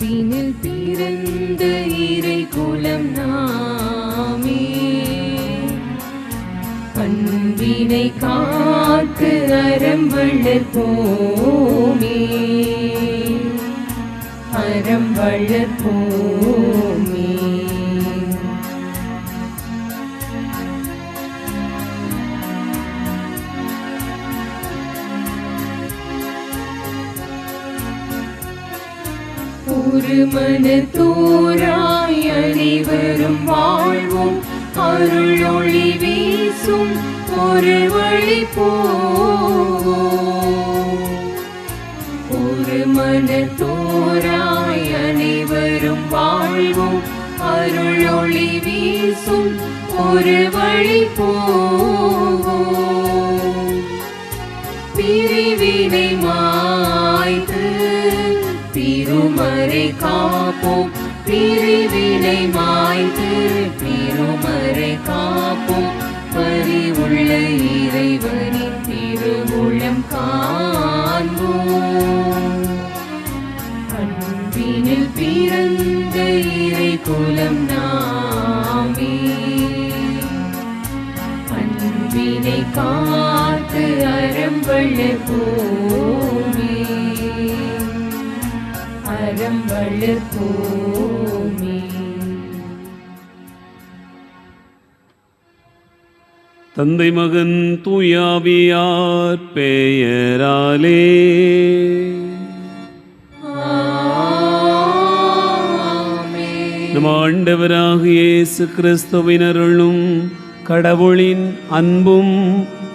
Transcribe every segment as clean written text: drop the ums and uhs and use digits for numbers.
விண்ணில் பிறந்த இறை குலம் நாமே, அன்பினை காத்து அறம் வளர்ப்போமே, அறம் வளர்ப்போமே. ஒரு மனத்தோராய் அனைவரும் வாழ்வோம், அருள் ஒளி வீசும் ஒரு வழி போவோம். ஒரு மனத்தோராய் அனைவரும் வாழ்வோம், அருள் ஒளி வீசும் ஒரு வழி போவோம். பிரிவினை மாய்த்து திருமறை காப்போம், பிரிவினை மாய்த்து திருமறை காப்போம். பரிவுள்ள இறைவனின் திருவுளம் காண்போம். அன்பினில் பிறந்த இறை குலம் நாமே, அன்பினை காத்து அறம் வளர்ப்போமே, அறம் வளர்ப்போமே. தந்தை மகன் தூயாவியார் பெயராலே நம் ஆண்டவராகிய இயேசு கிறிஸ்துவின் அருளும் கடவுளின் அன்பும்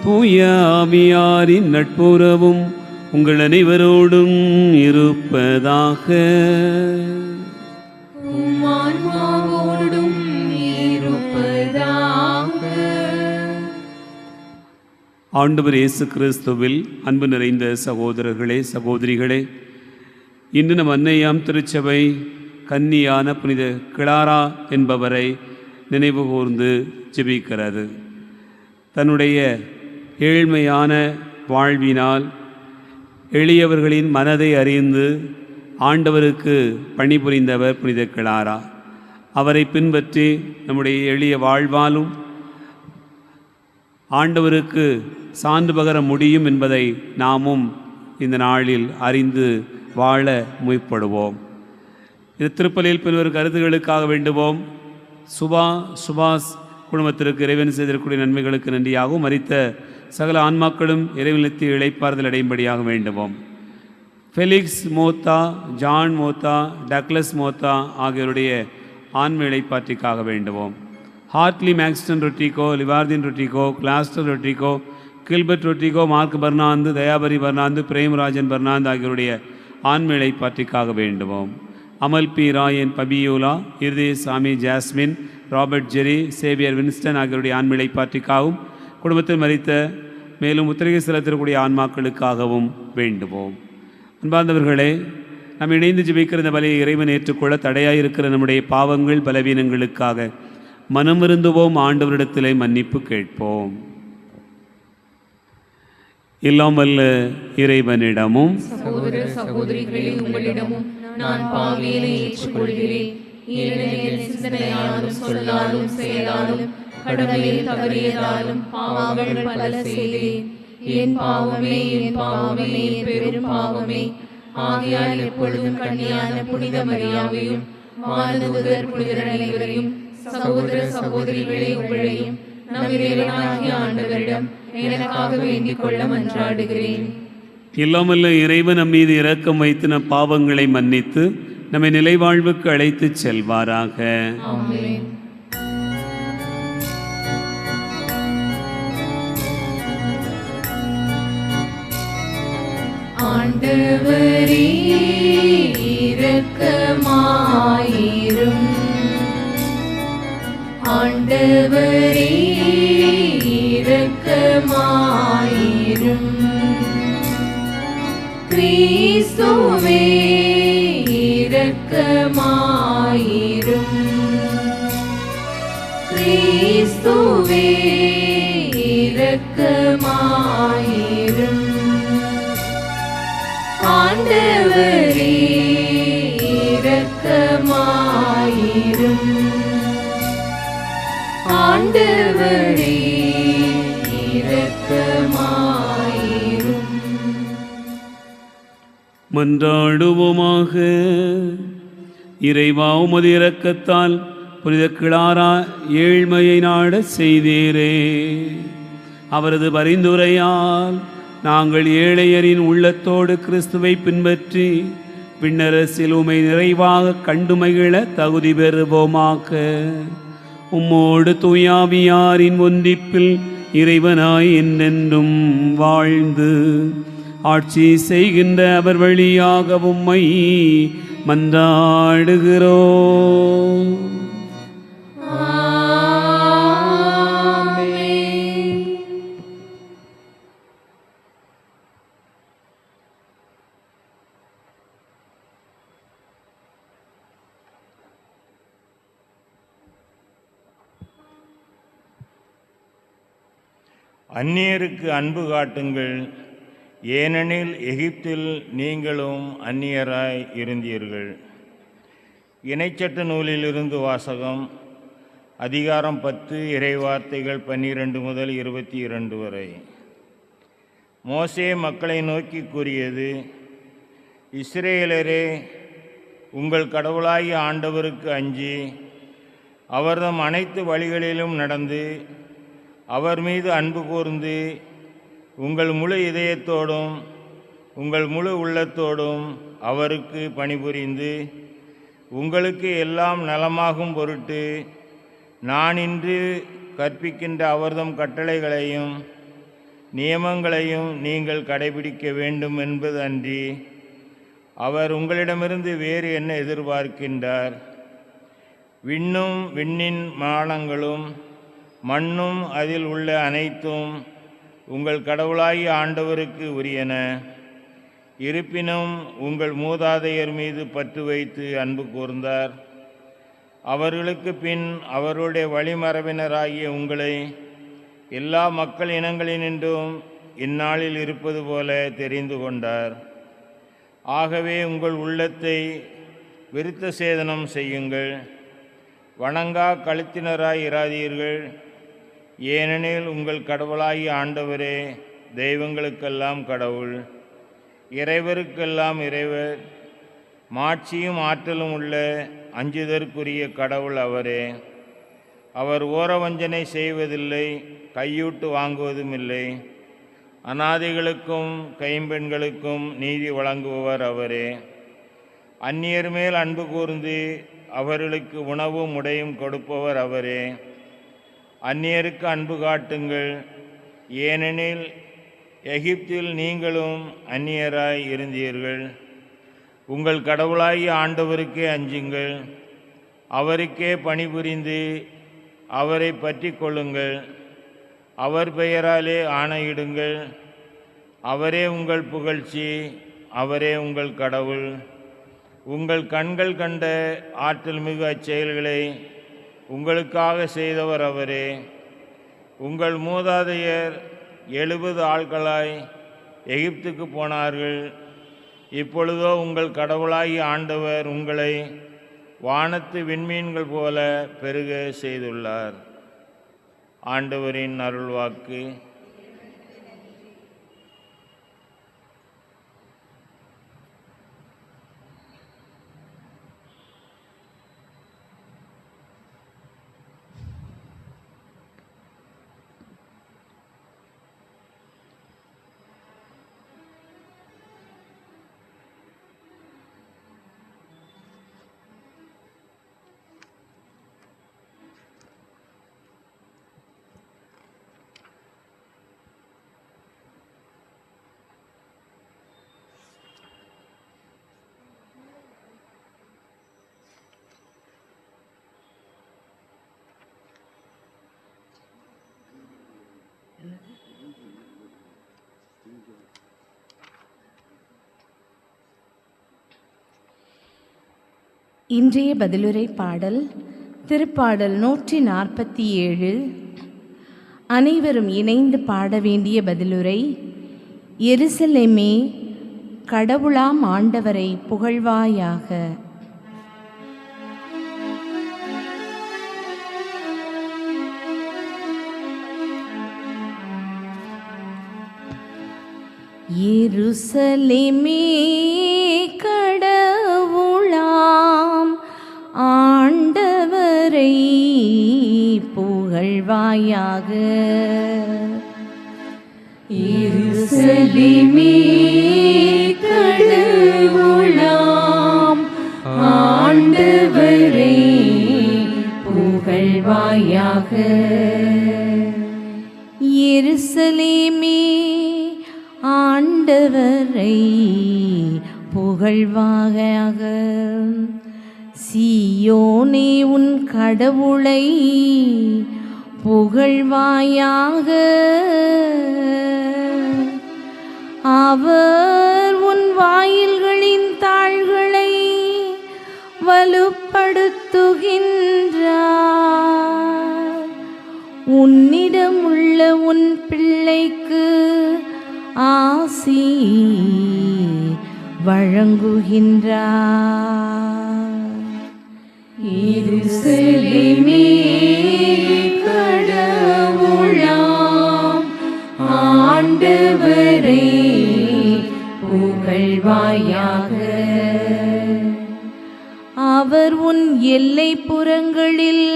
தூய ஆவியாரின் நட்புறவும் உங்கள் அனைவரோடும் இருப்பதாக. ஆன்மாவோடும் இருப்பதாக. ஆண்டவர் இயேசு கிறிஸ்துவில் அன்பு நிறைந்த சகோதரர்களே சகோதரிகளே, இன்று நம் அன்னையாம் திருச்சபை கன்னியான புனித கிளாரா என்பவரை நினைவு கூர்ந்து ஜெபிக்கிறது. தன்னுடைய ஏழ்மையான வாழ்வினால் எளியவர்களின் மனதை அறிந்து ஆண்டவருக்கு பணிபுரிந்தவர் புனித கிளாரா. அவரை பின்பற்றி நம்முடைய எளிய வாழ்வாலும் ஆண்டவருக்கு சான்று பகர முடியும் என்பதை நாமும் இந்த நாளில் அறிந்து வாழ முயற்படுவோம். இது திருப்பலியில் பின்வரும் கருத்துகளுக்காக வேண்டுவோம். சுபாஷ் குடும்பத்திற்கு இறைவன் செய்திருக்கூடிய நன்மைகளுக்கு நன்றியாகவும், மரித்த சகல ஆன்மாக்களும் இறைவனுக்கு இளைப்பாறுதல் அடையும்படியாக வேண்டுவோம். ஃபெலிக்ஸ் மோத்தா, ஜான் மோத்தா, டக்ளஸ் மோத்தா ஆகியோருடைய ஆன்ம இளைப்பாற்றிக்காக வேண்டுவோம். ஹார்ட்லி மேக்ஸ்டன் ரொட்டிகோ, லிவார்தின் ரொட்டிகோ, கிளாஸ்டர் ரொட்டிகோ, கில்பர்ட் ரொட்டிகோ, மார்க் பர்னாந்து, தயாபரி பர்னாந்து, பிரேம்ராஜன் பர்னாந்து ஆகியோருடைய ஆன்ம இளைப்பாற்றிக்காக வேண்டுவோம். அமல் பி ராயன், பபியூலா, இருதயசாமி, ஜாஸ்மின், ராபர்ட் ஜெரி, சேவியர் வின்ஸ்டன் ஆகியோருடைய ஆன்ம இளைப்பாற்றிக்காகவும், குடும்பத்தில் மரித்த மேலும் முத்திரையை செலுத்தக்கூடிய ஆன்மாக்களுக்காகவும் வேண்டுவோம். அன்பார்ந்தவர்களே, நாம் இணைந்து ஜெபிக்கிற இந்த பலியை இறைவன் ஏற்றுக்கொள்ள தடையாக இருக்கிற நம்முடைய பாவங்கள் பலவீனங்களுக்காக மனமிருந்துவோம். ஆண்டவரிடத்திலே மன்னிப்பு கேட்போம். எல்லாம் வல்ல இறைவனிடமும் சகோதர சகோதரிகளே உங்களிடமும் நான் பாவியனை ஏற்றுக்கொள்கிறேன். ஏனெனில் சிந்தனையாலும் சொல்லாலும் செயலாலும் கடமையில் தவறியதாலும் பாவங்கள் பல செய்தேன். என் பாவமே, என் பாவமே, என் பெரும் பாவமே. ஆகையால் எப்பொழுதும் கன்னியான புனித மரியாவையும் வானதூதர் புனிதர் அனைவரையும் சகோதர சகோதரிகளே உங்களையும் நம் இறைவனாகிய ஆண்டவரிடம் எனக்காக வேண்டிக் கொள்ள மன்றாடுகிறேன். இல்லாமல்ல இறைவன் நம் மீது இரக்கம் வைத்து நம் பாவங்களை மன்னித்து நம்மை நிலைவாழ்வுக்கு அழைத்து செல்வாராக. ஆமென். ஆண்டவரே இரக்கமாயிரும். ஆண்டவரே இரக்கமாயிரும். கிறிஸ்துவே இரக்கமாயிரும். கிறிஸ்துவே இரக்கமாயிரும். ஆண்டவரே இரக்கமாயிரும். ஆண்டவரே இரக்கமாயிரும். மன்றாடுவோமாக. இறைவா, உமது இரக்கத்தால் புனித கிளாரா ஏழ்மையை நாட செய்தீரே. அவரது பரிந்துரையால் நாங்கள் ஏழையரின் உள்ளத்தோடு கிறிஸ்துவை பின்பற்றி விண்ணரசில் உமை நிறைவாக கண்டு மகிழ தகுதி பெறுவோமாக. உம்மோடு தூயாவியாரின் ஒன்றிப்பில் இறைவனாய் என்றென்றும் வாழ்ந்து ஆட்சி செய்கின்ற அவர் வழியாக உம்மை மன்றாடுகிறோம். ஆமென். அந்நியருக்கு அன்பு காட்டுங்கள், ஏனெனில் எகிப்தில் நீங்களும் அந்நியராய் இருந்தீர்கள். இணைச்சட்ட நூலிலிருந்து வாசகம். அதிகாரம் 10, இறைவார்த்தைகள் 12 முதல் 22 வரை. மோசே மக்களை நோக்கி கூறியது: இஸ்ரேலரே, உங்கள் கடவுளாகிய ஆண்டவருக்கு அஞ்சி அவர்தம் அனைத்து வழிகளிலும் நடந்து அவர் மீது அன்பு கூர்ந்து உங்கள் முழு இதயத்தோடும் உங்கள் முழு உள்ளத்தோடும் அவருக்கு பணிபுரிந்து உங்களுக்கு எல்லாம் நலமாகும் பொருட்டு நான் இன்று கற்பிக்கின்ற அவர்தம் கட்டளைகளையும் நியமங்களையும் நீங்கள் கடைபிடிக்க வேண்டும் என்பது அன்றி அவர் உங்களிடமிருந்து வேறு என்ன எதிர்பார்க்கின்றார்? விண்ணும் விண்ணின் மானங்களும் மண்ணும் அதில் உள்ள அனைத்தும் உங்கள் கடவுளாகிய ஆண்டவருக்கு உரியன. இருப்பினும் உங்கள் மூதாதையர் மீது பற்று வைத்து அன்பு கூர்ந்தார். அவர்களுக்கு பின் அவருடைய வழிமரபினராகிய உங்களை எல்லா மக்கள் இனங்களினின்றும் இந்நாளில் இருப்பது போல தெரிந்து கொண்டார். ஆகவே உங்கள் உள்ளத்தை விருத்த சேதனம் செய்யுங்கள், வணங்கா கழுத்தினராய் இராதீர்கள். ஏனெனில் உங்கள் கடவுளாகிய ஆண்டவரே தெய்வங்களுக்கெல்லாம் கடவுள், இறைவருக்கெல்லாம் இறைவர், மாட்சியும் ஆற்றலும் உள்ள அஞ்சுதற்குரிய கடவுள் அவரே. அவர் ஓரவஞ்சனை செய்வதில்லை, கையூட்டு வாங்குவதும் இல்லை. அனாதைகளுக்கும் கைம்பெண்களுக்கும் நீதி வழங்குபவர் அவரே. அந்நியர் மேல் அன்பு கூர்ந்து அவர்களுக்கு உணவும் உடையும் கொடுப்பவர் அவரே. அந்நியருக்கு அன்பு காட்டுங்கள், ஏனெனில் எகிப்தில் நீங்களும் அந்நியராய் இருந்தீர்கள். உங்கள் கடவுளாகிய ஆண்டவருக்கே அஞ்சுங்கள், அவருக்கே பணிபுரிந்து அவரை பற்றி கொள்ளுங்கள். அவர் பெயராலே ஆணையிடுங்கள். அவரே உங்கள் புகழ்ச்சி, அவரே உங்கள் கடவுள். உங்கள் கண்கள் கண்ட ஆற்றல் மிகு அச்செயல்களை உங்களுக்காக செய்தவர் அவரே. உங்கள் மூதாதையர் 70 ஆட்களாய் எகிப்துக்கு போனார்கள். இப்பொழுதோ உங்கள் கடவுளாகிய ஆண்டவர் உங்களை வானத்து விண்மீன்கள் போல பெருக செய்துள்ளார். ஆண்டவரின் அருள்வாக்கு. இன்றைய பதிலுரை பாடல் திருப்பாடல் 147. அனைவரும் இணைந்து பாட வேண்டிய பதிலுரை. எருசலேமே, கடவுளாம் ஆண்டவரை புகழ்வாயாக. எருசலேமே கடவுளாம் ஆண்டவரை புகழ்வாயாக. எருசலேமே கடவுளாம் ஆண்டவரை புகழ்வாயாக. எருசலேமே ஆண்டவரை புகழ்வாயாக. சீயோனே உன் கடவுளை புகழ்வாயாக. அவர் உன் வாயில்களின் தாள்களை வலுப்படுத்துகின்றார். உன்னிடம் உள்ள உன் பிள்ளைக்கு ஆசி வழங்குகின்றார். எருசலேமே கடவுளாம் ஆண்டவரை புகழ்வாயாக. அவர் உன் எல்லைப்புறங்களில்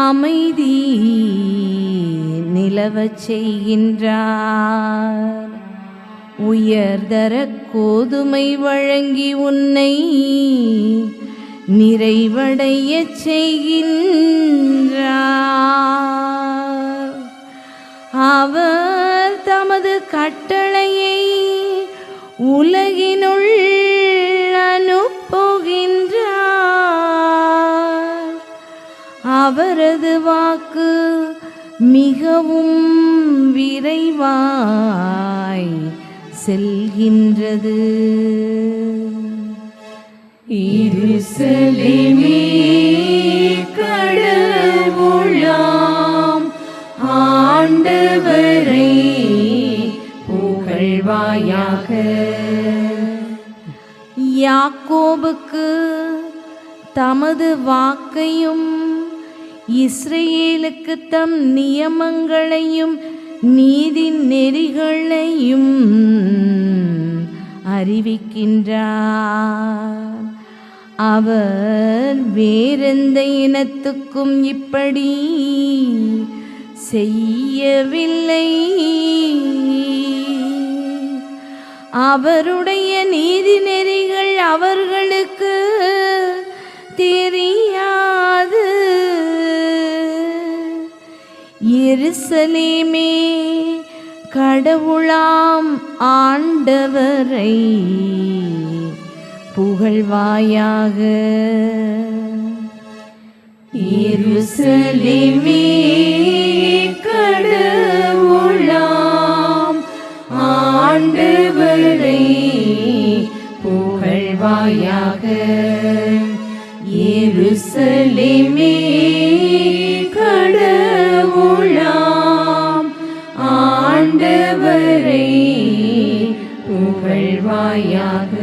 அமைதி நிலவச் செய்கின்றார். உயர்தர கோதுமை வழங்கி உன்னை நிறைவடையச் செய்கின்றார். அவர் தமது கட்டளையை உலகினுள் அனுப்புகின்றார். அவரது வாக்கு மிகவும் விரைவாய் செல்கின்றது. எருசலேமே கடவுளாம் ஆண்டவரை புகழ்வாயாக. யாக்கோபுக்கு தமது வாக்கையும் இஸ்ரேலுக்கு தம் நியமங்களையும் நீதி நெறிகளையும் அறிவிக்கின்றார். அவர் வேறெந்த இனத்துக்கும் இப்படி செய்யவில்லை. அவருடைய நீதி நெறிகள் அவர்களுக்கு தெரியாது. எருசலேமே கடவுளாம் ஆண்டவரை புகழ்வாயாக. எருசலேமே கடவுளாம் ஆண்டவரை புகழ்வாயாக. எருசலேமே கடவுளாம் ஆண்டவரை புகழ்வாயாக.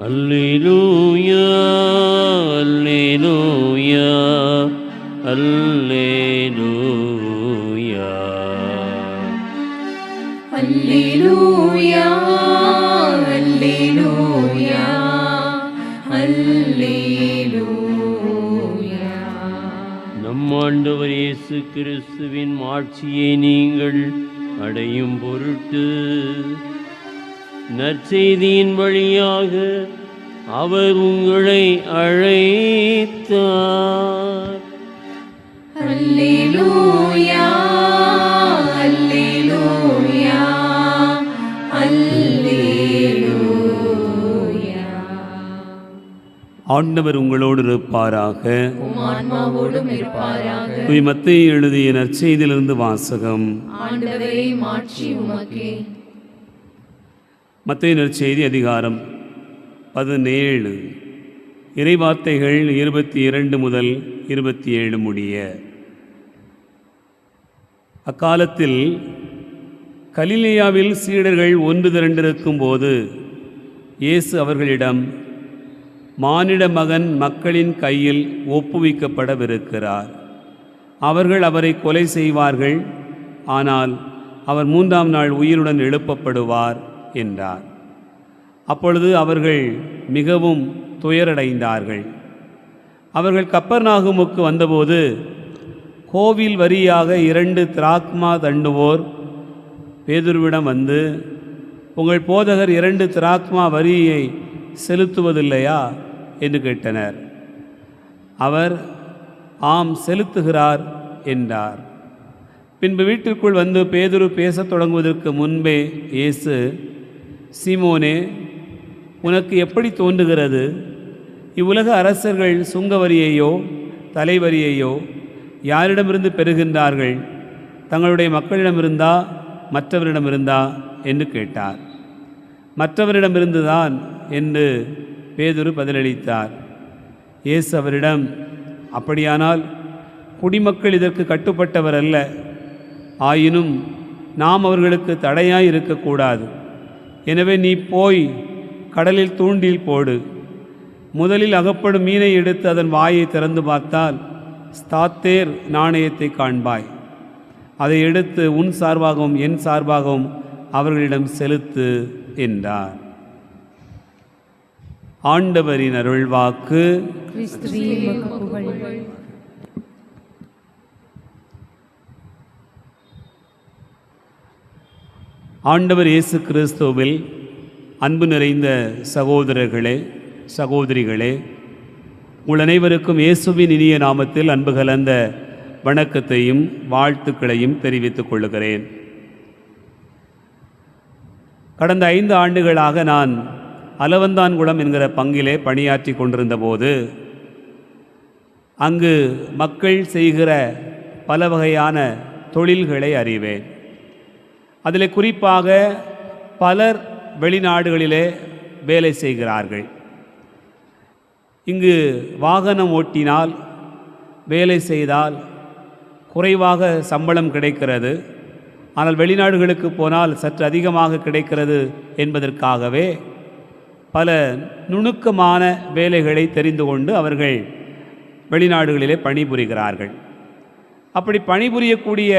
அல்லேலூயா அல்லேலூயா அல்லேலூயா. அல்லேலூயா அல்லேலூயா அல்லேலூயா. நம் ஆண்டவர் இயேசு கிறிஸ்துவின் மாட்சியை நீங்கள் அடையும் பொருட்டு நற்செய்தியின் வழியாக அவர் உங்களை அழைத்தார். அல்லேலூயா அல்லேலூயா அல்லேலூயா. ஆண்டவர் உங்களோடு இருப்பாராக. உம் ஆன்மாவோடும் இருப்பாராக. தூய் மத்தேயு எழுதிய நற்செய்தியிலிருந்து வாசகம். ஆண்டவரே மாட்சி உமக்கே. மத்தேயு நற்செய்தி அதிகாரம் 17 இறைவார்த்தைகள் 22 முதல் 27 முடிய. அக்காலத்தில் கலிலேயாவில் சீடர்கள் ஒன்று திரண்டிருக்கும் போது இயேசு அவர்களிடம், மானிட மகன் மக்களின் கையில் ஒப்புவிக்கப்படவிருக்கிறார். அவர்கள் அவரை கொலை செய்வார்கள். ஆனால் அவர் 3ஆம் நாள் உயிருடன் எழுப்பப்படுவார் என்றார். அப்பொழுது அவர்கள் மிகவும் துயரடைந்தார்கள். அவர்கள் கப்பர்நாகுமுக்கு வந்தபோது கோவில் வரியாக 2 திராக்மா தண்டுவோர் பேதுருவிடம் வந்து, உங்கள் போதகர் 2 திராக்மா வரியை செலுத்துவதில்லையா என்று கேட்டனர். அவர் ஆம் செலுத்துகிறார் என்றார். பின்பு வீட்டிற்குள் வந்து பேதுரு பேசத் தொடங்குவதற்கு முன்பே இயேசு, சீமோனே, உனக்கு எப்படி தோன்றுகிறது? இவ்வுலக அரசர்கள் சுங்கவரியையோ தலைவரியையோ யாரிடமிருந்து பெறுகின்றார்கள்? தங்களுடைய மக்களிடமிருந்தா மற்றவரிடமிருந்தா என்று கேட்டார். மற்றவரிடமிருந்துதான் என்று பேதுரு பதிலளித்தார். இயேசு அவரிடம், அப்படியானால் குடிமக்கள் இதற்கு கட்டுப்பட்டவர் அல்ல. ஆயினும் நாம் அவர்களுக்கு தடையாய் இருக்கக்கூடாது. எனவே நீ போய் கடலில் தூண்டில் போடு. முதலில் அகப்படும் மீனை எடுத்து அதன் வாயை திறந்து பார்த்தால் ஸ்தாத்தேர் நாணயத்தை காண்பாய். அதை எடுத்து உன் சார்பாகவும் என் சார்பாகவும் அவர்களிடம் செலுத்து என்றார். ஆண்டவரின் அருள்வாக்கு. கிறிஸ்துவே உமக்கு புகழ். ஆண்டவர் இயேசு கிறிஸ்துவில் அன்பு நிறைந்த சகோதரர்களே, சகோதரிகளே, உங்கள் அனைவருக்கும் இயேசுவின் இனிய நாமத்தில் அன்பு கலந்த வணக்கத்தையும் வாழ்த்துக்களையும் தெரிவித்துக் கொள்கிறேன். கடந்த 5 ஆண்டுகளாக நான் அலவந்தான்குளம் என்கிற பங்கிலே பணியாற்றி கொண்டிருந்த போது அங்கு மக்கள் செய்கிற பல வகையான தொழில்களை அறிவேன். அதில் குறிப்பாக பலர் வெளிநாடுகளிலே வேலை செய்கிறார்கள். இங்கு வாகனம் ஓட்டினால், வேலை செய்தால் குறைவாக சம்பளம் கிடைக்கிறது. ஆனால் வெளிநாடுகளுக்கு போனால் சற்று அதிகமாக கிடைக்கிறது என்பதற்காகவே பல நுணுக்கமான வேலைகளை தெரிந்து கொண்டு அவர்கள் வெளிநாடுகளிலே பணிபுரிகிறார்கள். அப்படி பணிபுரியக்கூடிய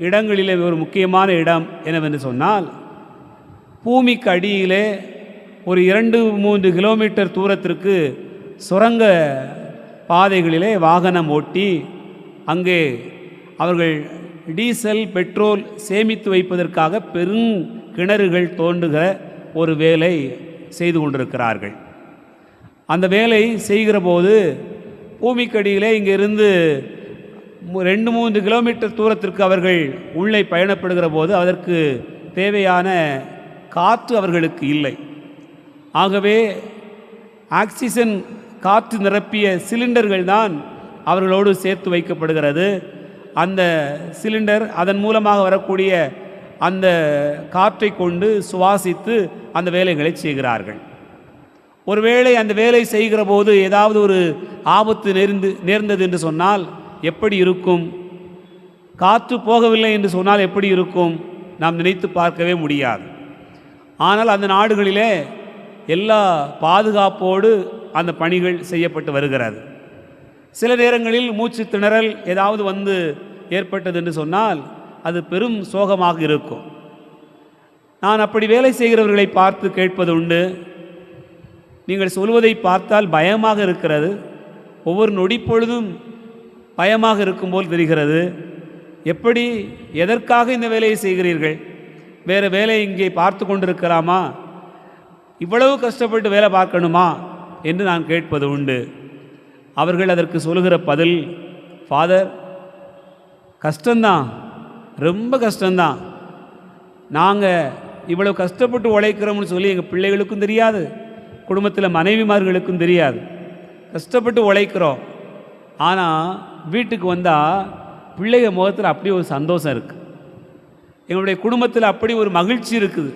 இடங்களிலே ஒரு முக்கியமான இடம் என்னவென்று சொன்னால், பூமிக்கு அடியிலே ஒரு 2-3 கிலோமீட்டர் தூரத்திற்கு சுரங்க பாதைகளிலே வாகனம் ஓட்டி அங்கே அவர்கள் டீசல் பெட்ரோல் சேமித்து வைப்பதற்காக பெரும் கிணறுகள் தோண்டுகிற ஒரு வேலை செய்து கொண்டிருக்கிறார்கள். அந்த வேலை செய்கிற போது பூமிக்கடியிலே இங்கிருந்து 2-3 கிலோமீட்டர் தூரத்திற்கு அவர்கள் உள்ளே பயணப்படுகிற போது அதற்கு தேவையான காற்று அவர்களுக்கு இல்லை. ஆகவே ஆக்சிஜன் காற்று நிரப்பிய சிலிண்டர்கள் தான் அவர்களோடு சேர்த்து வைக்கப்படுகிறது. அந்த சிலிண்டர் அதன் மூலமாக வரக்கூடிய அந்த காற்றை கொண்டு சுவாசித்து அந்த வேலைகளை செய்கிறார்கள். ஒருவேளை அந்த வேலை செய்கிற போது ஏதாவது ஒரு ஆபத்து நேர்ந்தது என்று சொன்னால் எப்படி இருக்கும்? காற்று போகவில்லை என்று சொன்னால் எப்படி இருக்கும்? நாம் நினைத்து பார்க்கவே முடியாது. ஆனால் அந்த நாடுகளிலே எல்லா பாதுகாப்போடு அந்த பணிகள் செய்யப்பட்டு வருகிறது. சில நேரங்களில் மூச்சு திணறல் ஏதாவது வந்து ஏற்பட்டது என்று சொன்னால் அது பெரும் சோகமாக இருக்கும். நான் அப்படி வேலை செய்கிறவர்களை பார்த்து கேட்பது உண்டு. நீங்கள் சொல்வதை பார்த்தால் பயமாக இருக்கிறது, ஒவ்வொரு நொடி பொழுதும் பயமாக இருக்கும் போல் தெரிகிறது. எப்படி, எதற்காக இந்த வேலையை செய்கிறீர்கள்? வேறு வேலை இங்கே பார்த்து கொண்டிருக்கலாமா? இவ்வளவு கஷ்டப்பட்டு வேலை பார்க்கணுமா என்று நான் கேட்பது உண்டு. அவர்கள் அதற்கு சொல்லுகிற பதில், ஃபாதர், கஷ்டம்தான், ரொம்ப கஷ்டம்தான். நாங்கள் இவ்வளவு கஷ்டப்பட்டு உழைக்கிறோம்னு சொல்லி எங்கள் பிள்ளைகளுக்கும் தெரியாது, குடும்பத்தில் மனைவிமார்களுக்கும் தெரியாது. கஷ்டப்பட்டு உழைக்கிறோம். ஆனால் வீட்டுக்கு வந்தால் பிள்ளைங்க முகத்தில் அப்படி ஒரு சந்தோஷம் இருக்குது, எங்களுடைய குடும்பத்தில் அப்படி ஒரு மகிழ்ச்சி இருக்குது.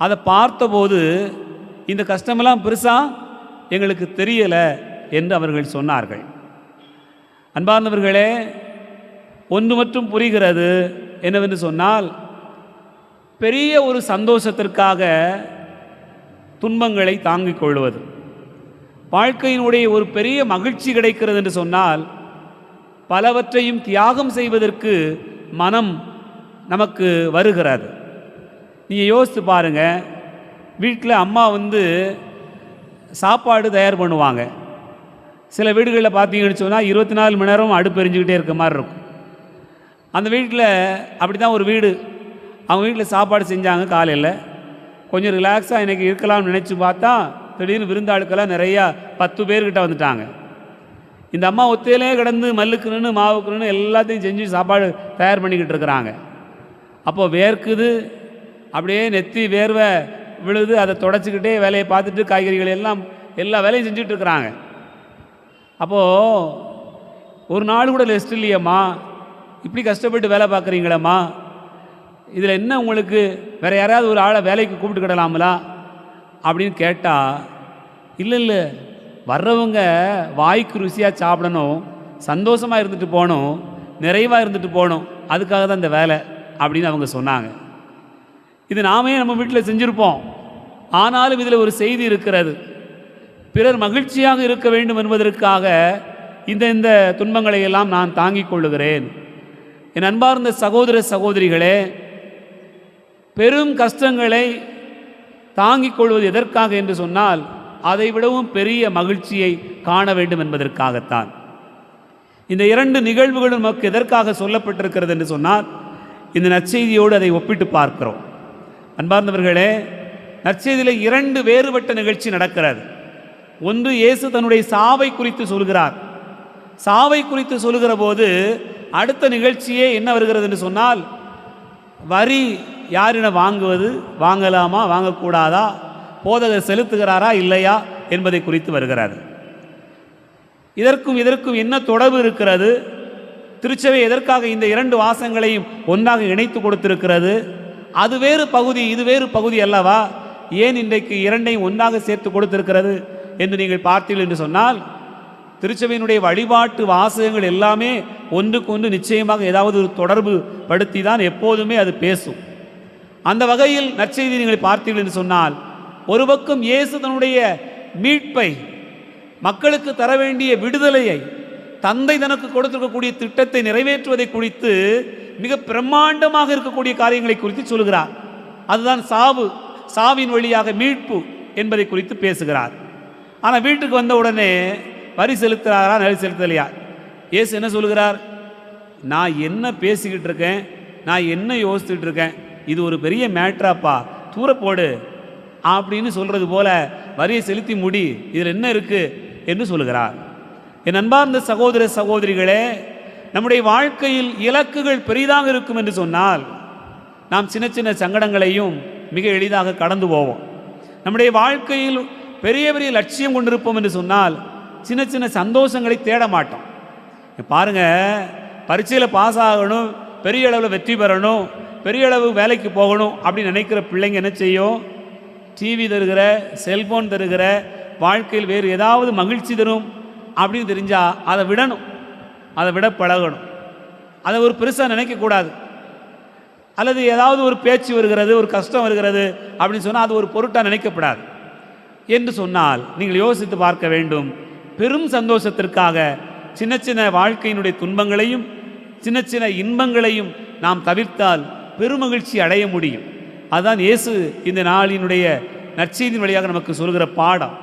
அதை பார்த்தபோது இந்த கஷ்டமெல்லாம் பெருசாக எங்களுக்கு தெரியலை என்று அவர்கள் சொன்னார்கள். அன்பார்ந்தவர்களே, ஒன்று மட்டும் புரிகிறது என்னவென்று சொன்னால், பெரிய ஒரு சந்தோஷத்திற்காக துன்பங்களை தாங்கிக் கொள்வது, வாழ்க்கையினுடைய ஒரு பெரிய மகிழ்ச்சி கிடைக்கிறது என்று சொன்னால் பலவற்றையும் தியாகம் செய்வதற்கு மனம் நமக்கு வருகிறது. நீங்கள் யோசித்து பாருங்கள், வீட்டில் அம்மா சாப்பாடு தயார் பண்ணுவாங்க. சில வீடுகளில் பார்த்தீங்கன்னு சொன்னால் 24 மணி நேரம் அடுப்பு எரிஞ்சுக்கிட்டே இருக்க மாதிரி இருக்கும். அந்த வீட்டில் அப்படி தான் ஒரு வீடு. அவங்க வீட்டில் சாப்பாடு செஞ்சாங்க. காலையில் கொஞ்சம் ரிலாக்ஸாக எனக்கு இருக்கலாம்னு நினச்சி பார்த்தா திடீர்னு விருந்தாளுக்கெல்லாம் நிறையா 10 பேர்கிட்ட வந்துட்டாங்க. இந்த அம்மா ஒத்தையிலே கிடந்து மல்லுக்குன்னு மாவுக்குன்னு எல்லாத்தையும் செஞ்சு சாப்பாடு தயார் பண்ணிக்கிட்டு இருக்கிறாங்க. அப்போது வேர்க்குது, அப்படியே நெத்தி வேர்வை விழுது. அதை தொடச்சிக்கிட்டே வேலையை பார்த்துட்டு காய்கறிகள் எல்லாம் எல்லா வேலையும் செஞ்சுட்டு இருக்கிறாங்க. அப்போது ஒரு நாள் கூட ரெஸ்ட் இல்லையம்மா, இப்படி கஷ்டப்பட்டு வேலை பார்க்குறீங்களம்மா, இதில் என்ன உங்களுக்கு வேறு யாராவது ஒரு ஆளை வேலைக்கு கூப்பிட்டுக்கிடலாங்களா அப்படின்னு கேட்டால், இல்லை வர்றவங்க வாய்க்கு ருசியாக சாப்பிடணும், சந்தோஷமாக இருந்துட்டு போகணும், நிறைவாக இருந்துட்டு போகணும், அதுக்காக தான் இந்த வேலை அப்படின்னு அவங்க சொன்னாங்க. இது நாமே நம்ம வீட்டில் செஞ்சுருப்போம். ஆனாலும் இதில் ஒரு செய்தி இருக்கிறது. பிறர் மகிழ்ச்சியாக இருக்க வேண்டும் என்பதற்காக இந்த துன்பங்களை எல்லாம் நான் தாங்கிக் கொள்ளுகிறேன். என் அன்பார்ந்த சகோதர சகோதரிகளே, பெரும் கஷ்டங்களை தாங்கிக் கொள்வது எதற்காக என்று சொன்னால், அதை விடவும் பெரிய மகிழ்ச்சியை காண வேண்டும் என்பதற்காகத்தான். இந்த 2 நிகழ்வுகளும் நமக்கு எதற்காக சொல்லப்பட்டிருக்கிறது என்று சொன்னால், இந்த நற்செய்தியோடு அதை ஒப்பிட்டு பார்க்கிறோம். அன்பார்ந்தவர்களே, நற்செய்தியில் 2 வேறுபட்ட நிகழ்ச்சி நடக்கிறது. ஒன்று, இயேசு தன்னுடைய சாவை குறித்து சொல்கிறார். சாவை குறித்து சொல்லுகிற போது அடுத்த நிகழ்ச்சியே என்ன வருகிறது என்று சொன்னால், வரி யாரின வாங்குவது, வாங்கலாமா வாங்கக்கூடாதா, போதகர் செலுத்துகிறாரா இல்லையா என்பதை குறித்து வருகிறது. இதற்கும் என்ன தொடர்பு இருக்கிறது? திருச்சபை எதற்காக இந்த 2 வாசகங்களையும் ஒன்றாக இணைத்து கொடுத்திருக்கிறது? அது வேறு பகுதி, இது வேறு பகுதி அல்லவா? ஏன் இன்றைக்கு 2ஐயும் ஒன்றாக சேர்த்து கொடுத்திருக்கிறது என்று நீங்கள் பார்த்தீர்கள் என்று சொன்னால், திருச்சபையினுடைய வழிபாட்டு வாசகங்கள் எல்லாமே ஒன்றுக்கு ஒன்று நிச்சயமாக ஏதாவது ஒரு தொடர்பு படுத்தி தான் எப்போதுமே அது பேசும். அந்த வகையில் நற்செய்தி நீங்கள் பார்த்தீர்கள் என்று சொன்னால், ஒரு பக்கம் இயேசு தன்னுடைய மீட்பை, மக்களுக்கு தர வேண்டிய விடுதலையை, தந்தை தனக்கு கொடுத்திருக்கக்கூடிய திட்டத்தை நிறைவேற்றுவதை குறித்து மிக பிரம்மாண்டமாக இருக்கக்கூடிய காரியங்களை குறித்து சொல்கிறார். அதுதான் சாவின் வழியாக மீட்பு என்பதை குறித்து பேசுகிறார். ஆனால் வீட்டுக்கு வந்த உடனே வரி செலுத்துகிறாரா நரி செலுத்தலையா? இயேசு என்ன சொல்கிறார்? நான் என்ன பேசிக்கிட்டு இருக்கேன், நான் என்ன யோசிச்சுட்டு இருக்கேன், இது ஒரு பெரிய மேட்ராப்பா, தூரப்போடு அப்படின்னு சொல்கிறது போல வரியை செலுத்தி முடி, இதில் என்ன இருக்குது என்று சொல்லுகிறார். என் அன்பார்ந்த சகோதர சகோதரிகளே, நம்முடைய வாழ்க்கையில் இலக்குகள் பெரிதாக இருக்கும் என்று சொன்னால், நாம் சின்ன சின்ன சங்கடங்களையும் மிக எளிதாக கடந்து போவோம். நம்முடைய வாழ்க்கையில் பெரிய பெரிய லட்சியம் கொண்டிருப்போம் என்று சொன்னால், சின்ன சின்ன சந்தோஷங்களை தேட மாட்டோம். பாருங்கள், பரீட்சையில் பாஸ் ஆகணும், பெரிய அளவில் வெற்றி பெறணும், பெரிய அளவு வேலைக்கு போகணும் அப்படின்னு நினைக்கிற பிள்ளைங்க என்ன செய்யும்? டிவி தருகிற, செல்ஃபோன் தருகிற, வாழ்க்கையில் வேறு ஏதாவது மகிழ்ச்சி தரும் அப்படின்னு தெரிஞ்சால் அதை விடணும், அதை விட பழகணும். அதை ஒரு பெருசாக நினைக்கக்கூடாது. அல்லது ஏதாவது ஒரு பேச்சு வருகிறது, ஒரு கஷ்டம் வருகிறது அப்படின்னு சொன்னால் அது ஒரு பொருட்டாக நினைக்கப்படாது. என்று சொன்னால் நீங்கள் யோசித்து பார்க்க வேண்டும். பெரும் சந்தோஷத்திற்காக சின்ன சின்ன வாழ்க்கையினுடைய துன்பங்களையும் சின்ன சின்ன இன்பங்களையும் நாம் தவிர்த்தால் பெருமகிழ்ச்சி அடைய முடியும். அதுதான் இயேசு இந்த நாளினுடைய நற்செய்தியின் வழியாக நமக்கு சொல்கிற பாடம்.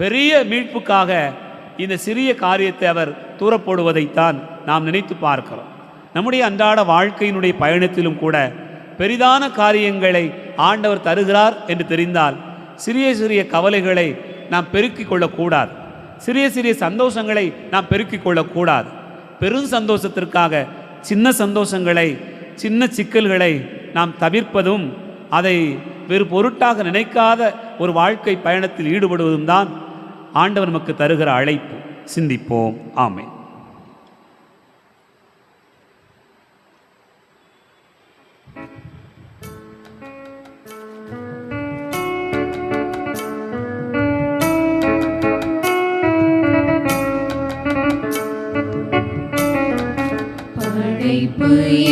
பெரிய மீட்புக்காக இந்த சிறிய காரியத்தை அவர் தூரப்போடுவதைத்தான் நாம் நினைத்து பார்க்கிறோம். நம்முடைய அன்றாட வாழ்க்கையினுடைய பயணத்திலும் கூட பெரிதான காரியங்களை ஆண்டவர் தருகிறார் என்று தெரிந்தால் சிறிய சிறிய கவலைகளை நாம் பெருக்கிக் கொள்ளக்கூடாது, சிறிய சிறிய சந்தோஷங்களை நாம் பெருக்கிக் கொள்ளக்கூடாது. பெரும் சந்தோஷத்திற்காக சின்ன சந்தோஷங்களை, சின்ன சிக்கல்களை நாம் தவிர்ப்பதும், அதை வேறு பொருட்டாக நினைக்காத ஒரு வாழ்க்கை பயணத்தில் ஈடுபடுவதும் தான் ஆண்டவர் நமக்கு தருகிற அழைப்பு. சிந்திப்போம். ஆமென். படைப்பு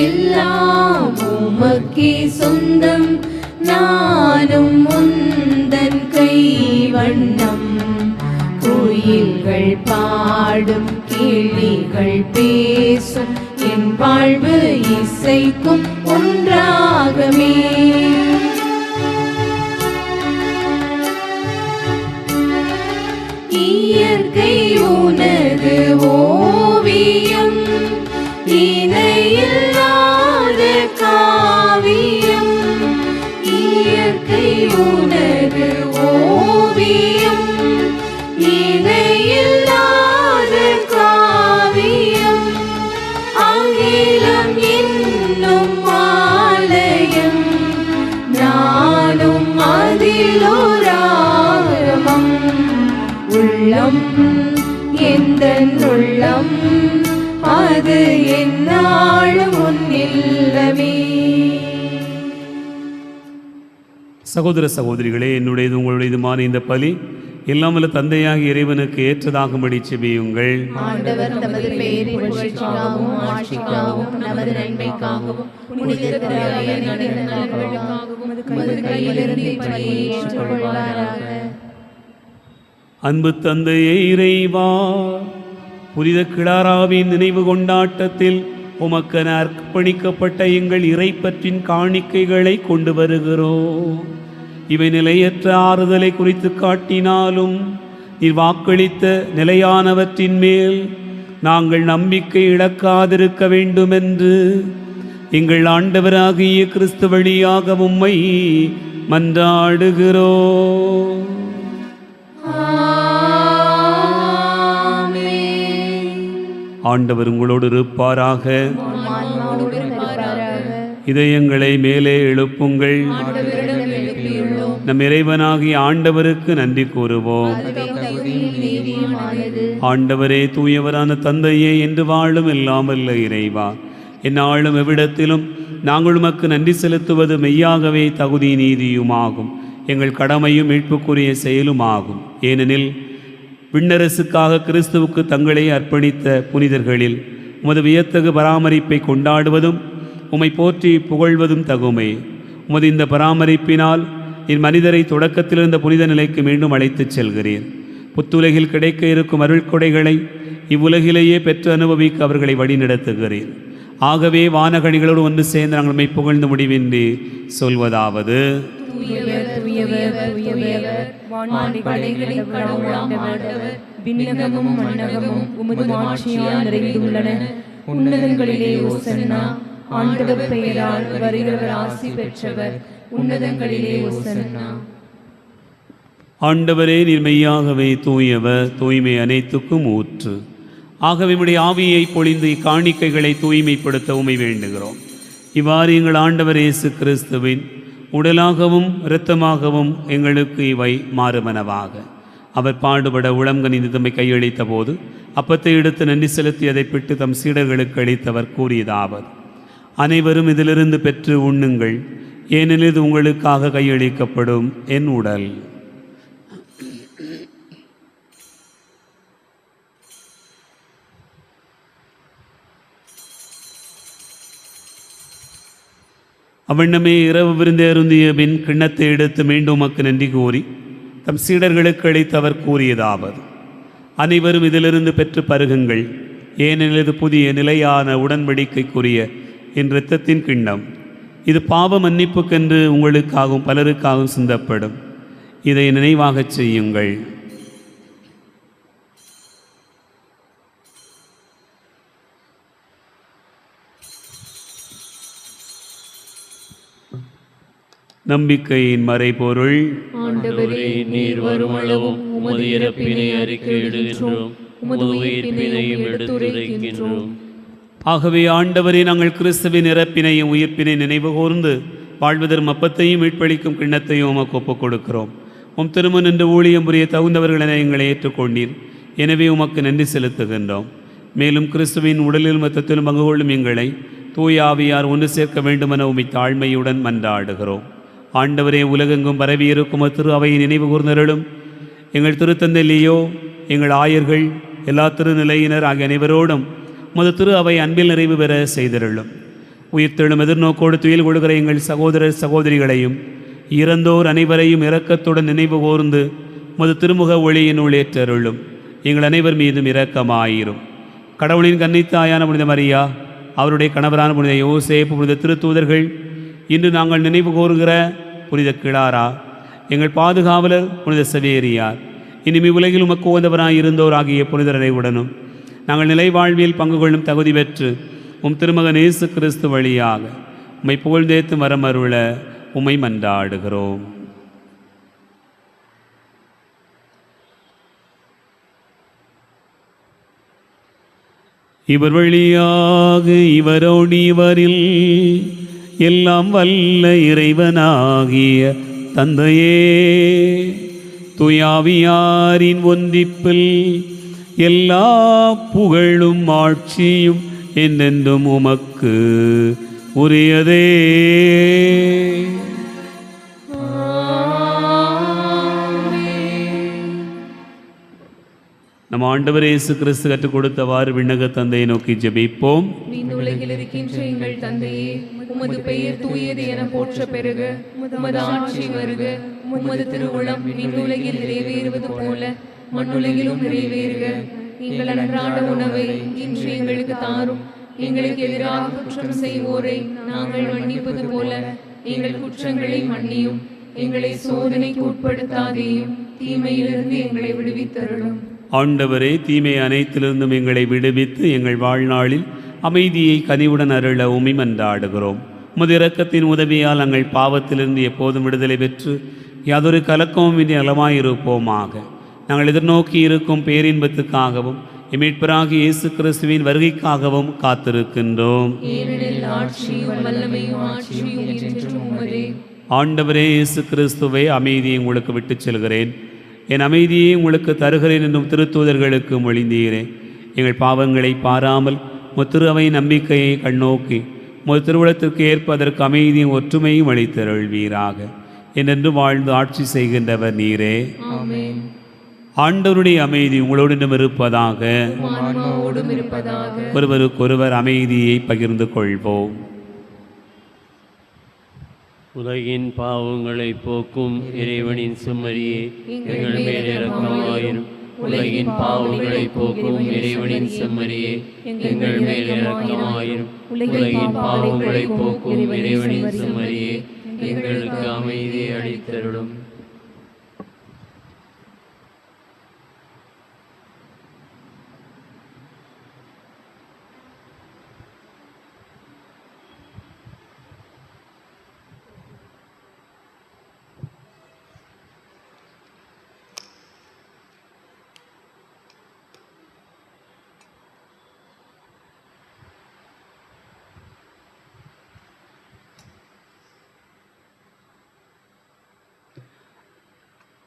எல்லாம் உமக்கே சொந்தம், நானும் உந்தன் கைவண்ணம். கோயில்கள் பாடும், கிளிகள் பேசும், என் வாழ்வு இசைக்கும் ஒன்றாகமே. இயற்கை உனது ஓவியம், இணையில்லாத காவியம். இயற்கை உனது ஓவியம், இணையில்லாத காவியம். அகிலம் என்னும் ஆலயம், நானும் அதிலோராகமம். உள்ளம் எந்தன் உள்ளம், அது என்னாலும் உன்னில்லமே. சகோதர சகோதரிகளே, என்னுடையது உங்களுடையதுமான இந்த பலி எல்லாம் வல்ல தந்தையாகிய இறைவனுக்கு ஏற்றதாகும்படி செபியுங்கள். ஆண்டவர் தமது பெயரின் புகழ்ச்சிக்காகவும் ஆட்சிக்காகவும் நமது நன்மைக்காகவும் புனித திரு நலன்களுக்காகவும் உமது கையிலிருந்து இப்பலியை ஏற்றுக்கொள்வாராக. அன்பு தந்தையே இறைவா, புனித கிளாராவின் நினைவு கொண்டாட்டத்தில் உமக்கென அர்ப்பணிக்கப்பட்ட எங்கள் இறைப்பற்றின் காணிக்கைகளை கொண்டு வருகிறோம். இவை நிலையற்ற ஆறுதலை குறித்து காட்டினாலும் நீர் வாக்களித்த நிலையானவற்றின் மேல் நாங்கள் நம்பிக்கை இழக்காதிருக்க வேண்டுமென்று எங்கள் ஆண்டவராகிய கிறிஸ்து வழியாக உம்மை மன்றாடுகிறோம். ஆண்டவர் உங்களோடு இருப்பாராக. இதயங்களை மேலே எழுப்புங்கள். நம் இறைவனாகிய ஆண்டவருக்கு நன்றி கூறுவோம். ஆண்டவரே, தூயவரான தந்தையே, என்று வாழும் இல்லாமல்ல இறைவா, எந்நாளும் எவ்விடத்திலும் நாங்கள் உமக்கு நன்றி செலுத்துவது மெய்யாகவே தகுதி நீதியுமாகும், எங்கள் கடமையும் மீட்புக்குரிய செயலுமாகும். ஏனெனில் விண்ணரசுக்காக கிறிஸ்துவுக்கு தங்களை அர்ப்பணித்த புனிதர்களில் உமது வியத்தகு பராமரிப்பை கொண்டாடுவதும் உம்மை போற்றி புகழ்வதும் தகுமே. உமது இந்த பராமரிப்பினால் மனிதரை தொடக்கத்திலிருந்த புனித நிலைக்கு மீண்டும் அழைத்துச் செல்கிறீர். புத்துலகில் கிடைக்க இருக்கும் அருள் கொடைகளை இவ்வுலகிலேயே பெற்று அனுபவிக்க அவர்களை வழிநடத்துகிறீர். ஆகவே வானகணிகளோடு ஒன்று சேர்ந்து நாங்கள் உம்மை புகழ்ந்து முடிவின்றி சொல்வதாவது: விண்ணகமும் மண்ணகமும் உமது ஆட்சியால் நிறைந்துள்ளன. உன்னதங்களிலே ஓசன்னா. ஆண்டவர் பெயரால் வருகிறவர் ஆசி பெற்றவர். உன்னதங்களிலே ஓசன்னா. ஆண்டவரே, நீர் மெய்யாகவே தூயவர், தூய்மை அனைத்துக்கும் ஊற்று. ஆகவே உம்முடைய ஆவியை பொழிந்து இக்காணிக்கைகளை தூய்மைப்படுத்த உம்மை வேண்டுகிறோம். இவ்வாறு எங்கள் ஆண்டவர் இயேசு கிறிஸ்துவின் உடலாகவும் இரத்தமாகவும் எங்களுக்கு இவை மாறுமனவாக. அவர் பாடுபட உளம்கனிந்து தம்மை கையளித்த போது அப்பத்தை எடுத்து நன்றி செலுத்தி அதை பிட்டு தம் சீடர்களுக்கு அளித்தவர் கூறியதாவது: அனைவரும் இதிலிருந்து பெற்று உண்ணுங்கள், ஏனெனில் இது உங்களுக்காக கையளிக்கப்படும் என் உடல். அவ்வண்ணமே இரவு விருந்தை அருந்திய பின் கிண்ணத்தை எடுத்து மீண்டும் உமக்கு நன்றி கூறி தம் சீடர்களுக்கு அளித்தவர் கூறியதாவது: அனைவரும் இதிலிருந்து பெற்று பருகுங்கள், ஏனெனில் இது புதிய நிலையான உடன்படிக்கைக்குரிய என் இரத்தத்தின் கிண்ணம். இது பாவ மன்னிப்புக்கென்று உங்களுக்காகவும் பலருக்காகவும் சிந்தப்படும். இதை நினைவாகச் செய்யுங்கள். நம்பிக்கையின் மறைபொருள்: ஆண்டவரே, நீர் வருமளவும் உமது இறப்பினை அறிக்கையிடுகின்றோம், உமது உயிர்ப்பினையும் எடுத்துரைக்கின்றோம். ஆகவே ஆண்டவரே, நாங்கள் கிறிஸ்துவின் இறப்பினையும் உயிர்ப்பினை நினைவு கூர்ந்து வாழ்வதற்கு அப்பத்தையும் மீட்பளிக்கும் கிண்ணத்தையும் உமக்கு ஒப்புக் கொடுக்கிறோம். உம் திருமண் என்று ஊழியம் புரிய தகுந்தவர்கள் என எங்களை ஏற்றுக்கொண்டீர். எனவே உமக்கு நன்றி செலுத்துகின்றோம். மேலும் கிறிஸ்துவின் உடலிலும் இரத்தத்திலும் பங்கு கொள்ளும் எங்களை தூய ஆவியார் ஒன்று சேர்க்க வேண்டுமென உம்மை தாழ்மையுடன் மன்றாடுகிறோம். ஆண்டவரே, உலகெங்கும் பரவியிருக்கும் திரு அவையை நினைவு கூர்ந்தருளும். எங்கள் திருத்தந்தை லியோ, எங்கள் ஆயர்கள், எல்லா திருநிலையினர் ஆகிய அனைவரோடும் உமது திரு அவை அன்பில் நிறைவு பெற செய்தருளும். உயிர்த்தெழும் எதிர்நோக்கோடு துயில் கொள்கிற எங்கள் சகோதரர் சகோதரிகளையும் இறந்தோர் அனைவரையும் இரக்கத்துடன் நினைவு கூர்ந்து உமது திருமுக ஒளியினுள் ஏற்றருளும். எங்கள் அனைவர் மீதும் இரக்கமாயிரும். கடவுளின் கன்னித்தாயான புனித மரியா, அவருடைய கணவரான புனித யோசேப்பு, புனித திருத்தூதர்கள், இன்று நாங்கள் நினைவு கூறுகிற புனித கிளாரா, எங்கள் பாதுகாவலர் புனித சவேரியார், இனிமே உலகில் உமக்கு உகந்தவராயிருந்தோர் ஆகிய புனிதர் அனைவருடனும் நாங்கள் நிலை வாழ்வில் பங்கு கொள்ளும் தகுதி பெற்று உம் திருமகன் இயேசு கிறிஸ்து வழியாக உம்மை புகழ்ந்தேத்து வரமருள உம்மை மன்றாடுகிறோம். இவர் வழியாக இவரோடு இவரில் எல்லாம் வல்ல இறைவனாகிய தந்தையே, துயாவியாரின் ஒன்றிப்பில் எல்லா புகழும் ஆட்சியும் என்றென்றும் உமக்கு உரியதே. நம் ஆண்டவர் இயேசு கிறிஸ்து கற்றுக் கொடுத்தவாறு விண்ணக தந்தையை நோக்கி ஜெபிப்போம். உலகில் இருக்கின்ற எங்கள் தந்தையே, உமது பெயர் தூயது என போற்ற பெருக, உமது ஆட்சி வருக, உமது திருவுளம் விண்ணுலகில் நிறைவேறுவது போல மண்ணுலகிலும் நிறைவேறுக. எங்கள் அன்றாட உணவை இன்று எங்களுக்கு தாரும். எங்களுக்கு எதிராக குற்றம் செய்வோரை நாங்கள் மன்னிப்பது போல எங்கள் குற்றங்களை மன்னியும். எங்களை சோதனைக்கு உட்படுத்தாதேயும், தீமையிலிருந்து எங்களை விடுவித்தருளும். ஆண்டவரே, தீமை அனைத்திலிருந்தும் எங்களை விடுவித்து எங்கள் வாழ்நாளில் அமைதியை கனிவுடன் அருள உம்மை மன்றாடுகிறோம். உமது இரக்கத்தின் உதவியால் நாங்கள் பாவத்திலிருந்து எப்போதும் விடுதலை பெற்று யாதொரு கலக்கமும் இன்றி நலமாயிருப்போமாக. நாங்கள் எதிர்நோக்கி இருக்கும் பேரின்பத்துக்காகவும் மீட்பராகிய இயேசு கிறிஸ்துவின் வருகைக்காகவும் காத்திருக்கின்றோம். ஆண்டவரே இயேசு கிறிஸ்துவை அமைதியை உங்களுக்கு விட்டுச் செல்கிறேன், என் அமைதியை உங்களுக்கு தருகிறேன் என்றும் திருத்தூதர்களுக்கு மொழிந்தீரேன். எங்கள் பாவங்களை பாராமல் திரு அவை நம்பிக்கையை கண்ணோக்கி திருவுளத்திற்கு ஏற்ப அதற்கு அமைதியும் ஒற்றுமையும் அளித்தருள்வீராக. என்றென்று வாழ்ந்து ஆட்சி செய்கின்றவர் நீரே. ஆண்டவருடைய அமைதி உங்களோடு இருப்பதாக. ஒருவருக்கொருவர் அமைதியை பகிர்ந்து கொள்வோம். உலகின் பாவங்களை போக்கும் இறைவனின் செம்மறியே, எங்கள் மேல் இரக்கமாயிரும். உலகின் பாவங்களை போக்கும் இறைவனின் செம்மறியே, எங்கள் மேல் இரக்கமாயிரும். உலகின் பாவங்களை போக்கும் இறைவனின் செம்மறியே, எங்களுக்கு அமைதியை அளித்தருளும்.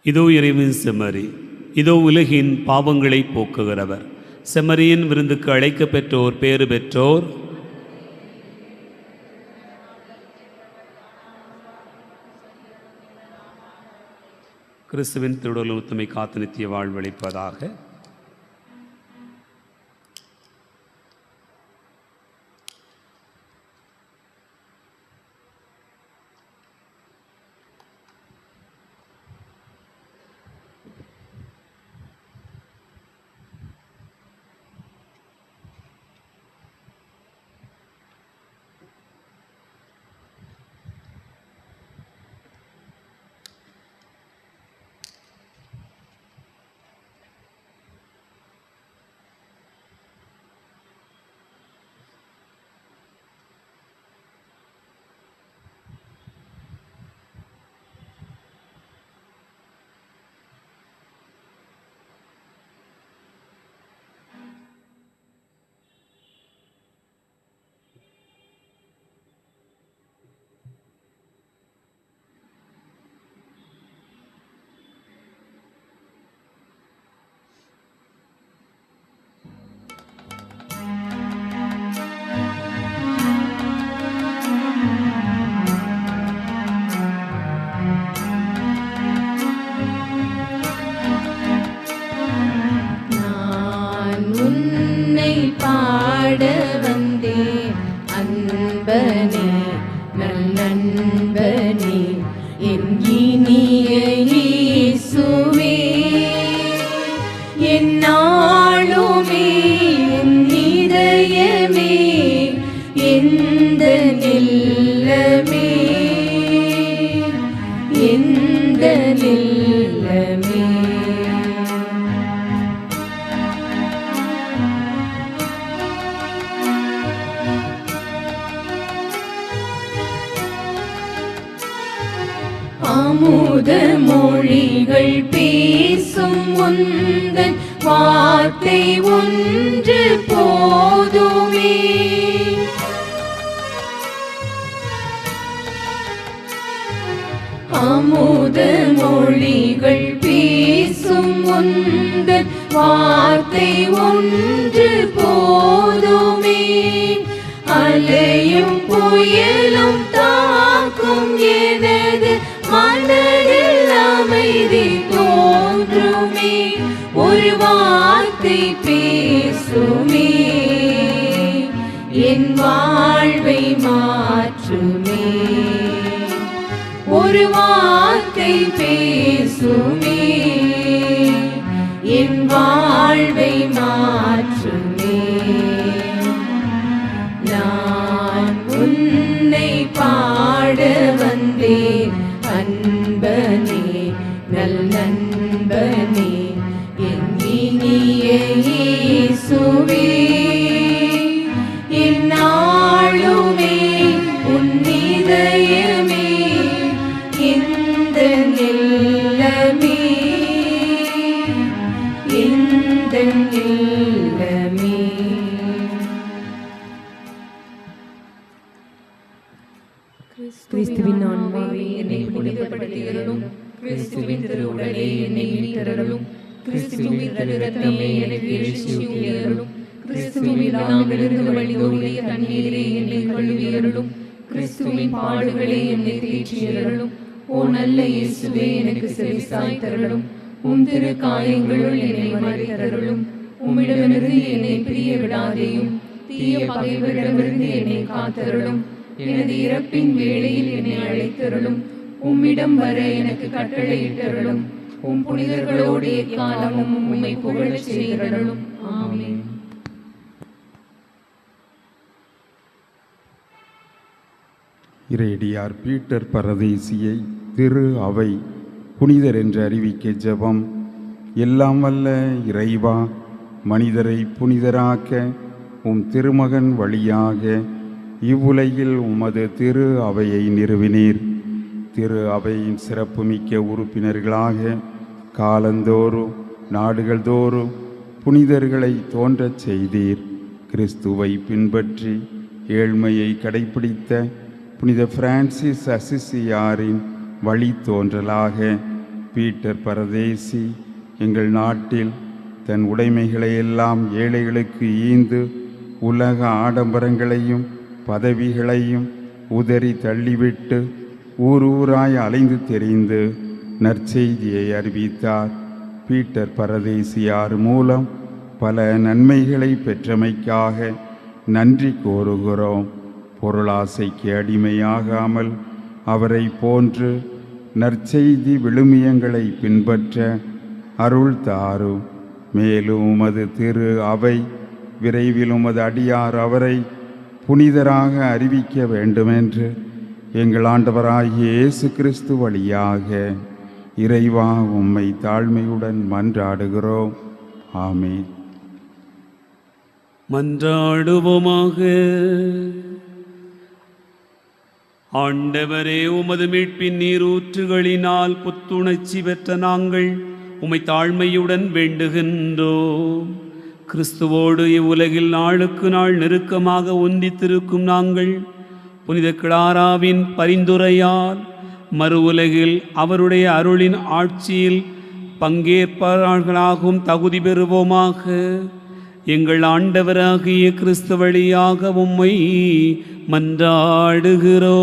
இதோ இறைவன் செம்மறி, இதோ உலகின் பாவங்களை போக்குகிறவர். செம்மறியின் விருந்துக்கு அழைக்க பெற்றோர் பேறு பெற்றோர். கிறிஸ்துவின் திருவுடல் உத்தமை காத்து நித்திய வாழ்வளிப்பதாக. அமுத மொழிகள் பேசும் உந்தன் வார்த்தை ஒன்று போதுமே. அமுத மொழிகள் பேசும் உந்தன் வார்த்தை ஒன்று போதுமே. அலையும் புயலும் தாக்கும் எனது மனதில் அமைதி தோன்றுமே. ஒரு வார்த்தை பேசுமே, என் வாழ்வை மாற்றுமே. ஒரு வார்த்தை பேசுமே, என் வாழ்வை மாற்றுமே. நான் உன்னை பாட வந்தேன் அன்பனே, நல் நண்பனே, என் இனிய இயேசுவே. எந்நாளுமே உன் இதயமே இந்த நிலமே, இந்த நிலமே. கிறிஸ்துவின் ஆன்மாவே என்னை புனிதப்படுத்தியருளும். கிறிஸ்துவின் திருவுடலே என்னை மீட்டருளும். கிறிஸ்துவின் இரத்தமே எனக்கு எழுச்சியூட்டியருளும். கிறிஸ்துவின் விழாவிலிருந்து வழிந்தோடிய தண்ணீரே என்னை கழுவியருளும். கிறிஸ்துவின் பாடுகளே என்னை தேற்றியருளும். ஓ நல்ல இயேசுவே, எனக்கு செவிசாய் தருளும். உம் திரு காயங்களுள் என்னை மறைத்தருளும். உம்மிடமிருந்து என்னை பிரிய விடாதேயும். தீய பகைவரிடமிருந்து என்னை காத்தருளும். எனது இறப்பின் வேளையில் என்னை அழைத்தருளும். உம்மிடம் வர எனக்கு கட்டளையிட்டருளும். உம் புனிதர்களோடு எக்காலமும் உம்மை புகழச் செய்தருளும். ஆமென். இறையடியார் பீட்டர் பரதேசியை திரு அவை புனிதர் என்று அறிவிக்க ஜெபம். எல்லாம் வல்ல இறைவா, மனிதரை புனிதராக்க உம் திருமகன் வழியாக இவ்வுலகில் உமது திரு அவையை நிறுவினீர். திரு அவையின் சிறப்புமிக்க உறுப்பினர்களாக காலந்தோறும் நாடுகள் தோறும் புனிதர்களை தோன்றச் செய்தீர். கிறிஸ்துவை பின்பற்றி ஏழ்மையை கடைப்பிடித்த புனித பிரான்சிஸ் அசிசியாரின் வழித்தோன்றலாக பீட்டர் பரதேசி எங்கள் நாட்டில் தன் உடைமைகளை எல்லாம் ஏழைகளுக்கு ஈந்து உலக ஆடம்பரங்களையும் பதவிகளையும் உதறி தள்ளிவிட்டு ஊர் ஊராய் அலைந்து தெரிந்து நற்செய்தியை அறிவித்தார். பீட்டர் பரதேசியார் மூலம் பல நன்மைகளை பெற்றமைக்காக நன்றி கூறுகிறோம். பொருளாசைக்கு அடிமையாகாமல் அவரை போன்று நற்செய்தி விழுமியங்களை பின்பற்ற அருள் தாரும். மேலும் உமது திரு அவை விரைவில் உமது அடியார் அவரை புனிதராக அறிவிக்க வேண்டுமென்று எங்கள் ஆண்டவராகிய இயேசு கிறிஸ்து வழியாக இறைவா உம்மை தாழ்மையுடன் மன்றாடுகிறோம். ஆமென். மன்றாடுவோமாக. ஆண்டவரே, உமது மீட்பின் நீரூற்றுகளினால் புத்துணர்ச்சி பெற்ற நாங்கள் உம்மை தாழ்மையுடன் வேண்டுகின்றோம். கிறிஸ்துவோடு இவ்வுலகில் நாளுக்கு நாள் நெருக்கமாக ஒன்றித்திருக்கும் நாங்கள் புனித கிளாராவின் பரிந்துரையால் மறு உலகில் அவருடைய அருளின் ஆட்சியில் பங்கேற்பாளர்களாகவும் தகுதி பெறுவோமாக. எங்கள் ஆண்டவராகிய கிறிஸ்து வழியாக உம்மை மன்றாடுகிறோம்.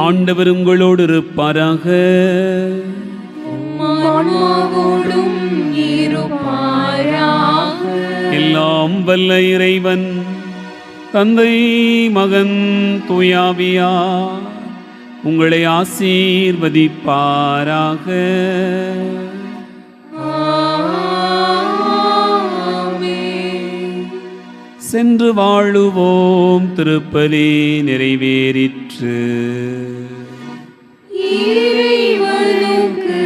ஆண்டவர் உங்களோடு இருப்பாராக. எல்லாம் வல்ல இறைவன் தந்தை, மகன், தூயாவியார் உங்களை ஆசீர்வதிப்பாராக. சென்று வாழுவோம். திருப்பலி நிறைவேறிற்று. இறைவனுக்கு